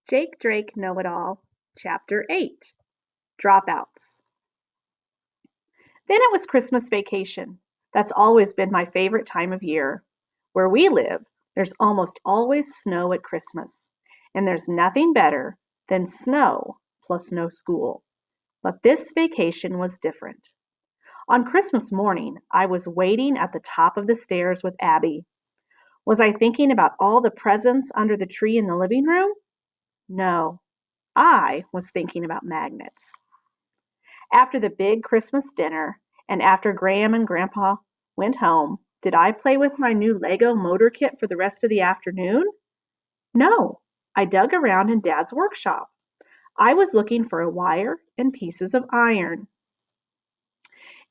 Jake Drake Know-It-All, Chapter 8, Dropouts. Then it was Christmas vacation. That's always been my favorite time of year. Where we live, there's almost always snow at Christmas, and there's nothing better than snow plus no school. But this vacation was different. On Christmas morning, I was waiting at the top of the stairs with Abby. Was I thinking about all the presents under the tree in the living room? No, I was thinking about magnets. After the big Christmas dinner, and after Graham and Grandpa went home, did I play with my new Lego motor kit for the rest of the afternoon? No, I dug around in Dad's workshop. I was looking for a wire and pieces of iron.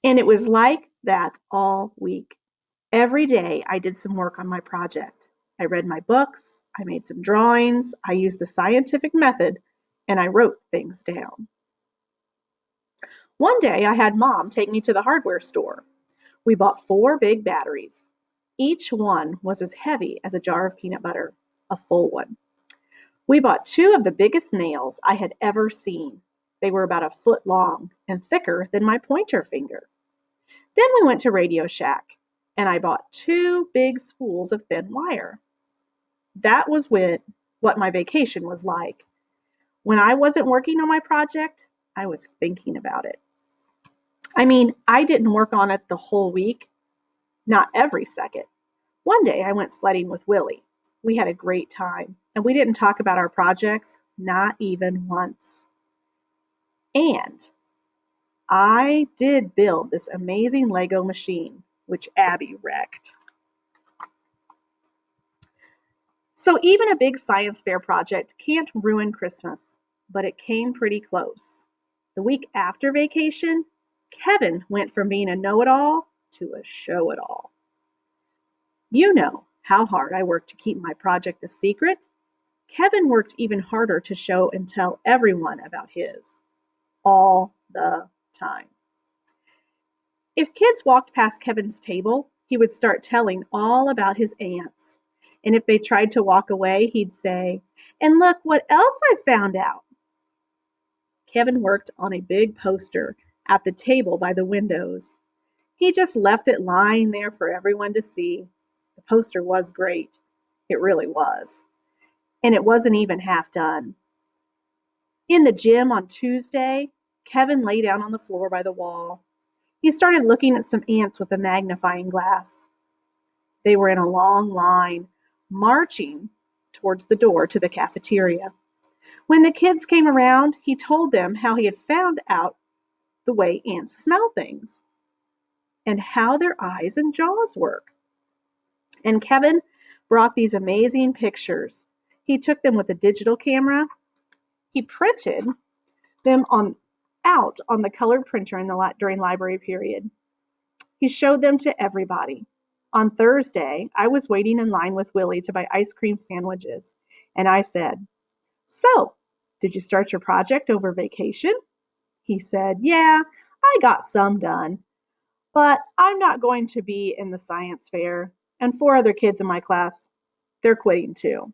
And it was like that all week. Every day I did some work on my project. I read my books, I made some drawings, I used the scientific method, and I wrote things down. One day I had Mom take me to the hardware store. We bought 4 big batteries. Each one was as heavy as a jar of peanut butter, a full one. We bought 2 of the biggest nails I had ever seen. They were about a foot long and thicker than my pointer finger. Then we went to Radio Shack, and I bought 2 big spools of thin wire. That was what my vacation was like. When I wasn't working on my project, I was thinking about it. I didn't work on it the whole week, not every second. One day I went sledding with Willie. We had a great time, and we didn't talk about our projects, not even once. And I did build this amazing Lego machine, which Abby wrecked. So even a big science fair project can't ruin Christmas, but it came pretty close. The week after vacation, Kevin went from being a know-it-all to a show-it-all. You know how hard I worked to keep my project a secret. Kevin worked even harder to show and tell everyone about his, all the time. If kids walked past Kevin's table, he would start telling all about his ants. And if they tried to walk away, he'd say, "And look what else I found out." Kevin worked on a big poster at the table by the windows. He just left it lying there for everyone to see. The poster was great. It really was. And it wasn't even half done. In the gym on Tuesday, Kevin lay down on the floor by the wall. He started looking at some ants with a magnifying glass. They were in a long line, marching towards the door to the cafeteria. When the kids came around, he told them how he had found out the way ants smell things and how their eyes and jaws work. And Kevin brought these amazing pictures. He took them with a digital camera. He printed them out on the colored printer during library period. He showed them to everybody. On Thursday, I was waiting in line with Willie to buy ice cream sandwiches, and I said, "So, did you start your project over vacation?" He said, "Yeah, I got some done, but I'm not going to be in the science fair, and 4 other kids in my class, they're quitting too."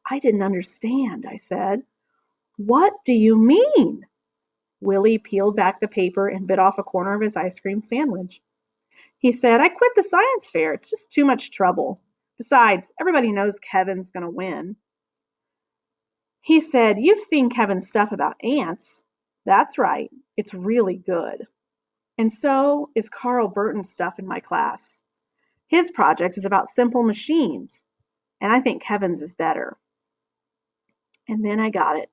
I didn't understand, I said. "What do you mean?" Willie peeled back the paper and bit off a corner of his ice cream sandwich. He said, "I quit the science fair. It's just too much trouble. Besides, everybody knows Kevin's going to win." He said, "You've seen Kevin's stuff about ants." "That's right. It's really good. And so is Carl Burton's stuff in my class. His project is about simple machines, and I think Kevin's is better." And then I got it.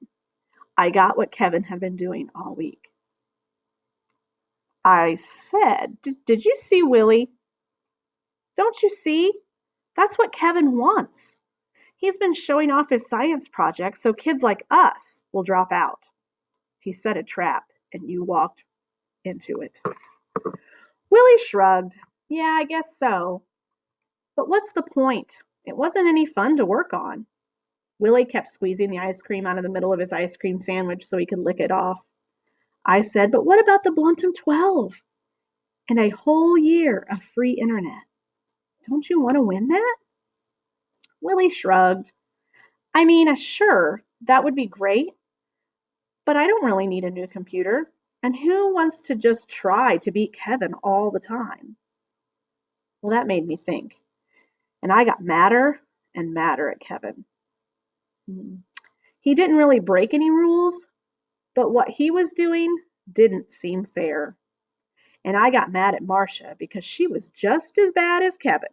I got what Kevin had been doing all week. I said, Did you see Willie? Don't you see? That's what Kevin wants. He's been showing off his science project so kids like us will drop out." He set a trap, and you walked into it. Willie shrugged. "Yeah, I guess so. But what's the point? It wasn't any fun to work on." Willie kept squeezing the ice cream out of the middle of his ice cream sandwich so he could lick it off. I said, "But what about the Bluntum 12? And a whole year of free internet? Don't you want to win that?" Willie shrugged. I mean, sure, that would be great, but I don't really need a new computer. And who wants to just try to beat Kevin all the time? Well, that made me think. And I got madder and madder at Kevin. Hmm. He didn't really break any rules, but what he was doing didn't seem fair. And I got mad at Marcia because she was just as bad as Kevin.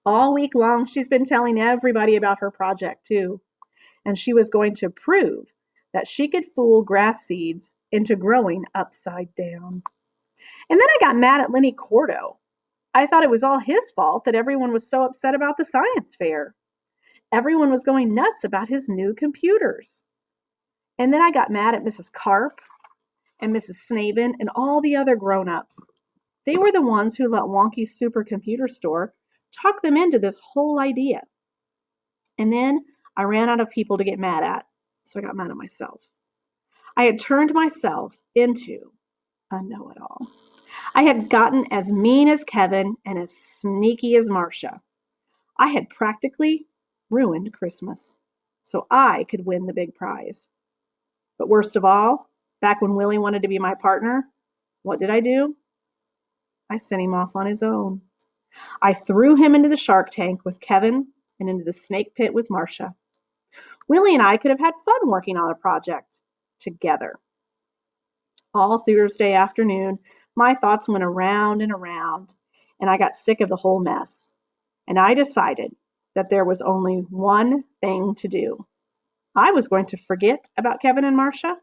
All week long, she's been telling everybody about her project, too. And she was going to prove that she could fool grass seeds into growing upside down. And then I got mad at Lenny Cordo. I thought it was all his fault that everyone was so upset about the science fair. Everyone was going nuts about his new computers. And then I got mad at Mrs. Carp and Mrs. Snavin and all the other grown-ups. They were the ones who let Wonky's supercomputer store talk them into this whole idea. And then I ran out of people to get mad at, so I got mad at myself. I had turned myself into a know-it-all. I had gotten as mean as Kevin and as sneaky as Marcia. I had practically ruined Christmas so I could win the big prize. But worst of all, back when Willie wanted to be my partner, what did I do? I sent him off on his own. I threw him into the shark tank with Kevin and into the snake pit with Marcia. Willie and I could have had fun working on a project together. All Thursday afternoon, my thoughts went around and I got sick of the whole mess. And I decided that there was only one thing to do. I was going to forget about Kevin and Marcia.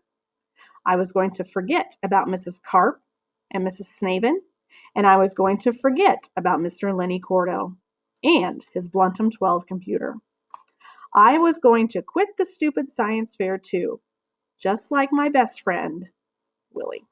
I was going to forget about Mrs. Carp and Mrs. Snavin, and I was going to forget about Mr. Lenny Cordo and his Bluntum 12 computer. I was going to quit the stupid science fair too, just like my best friend, Willie.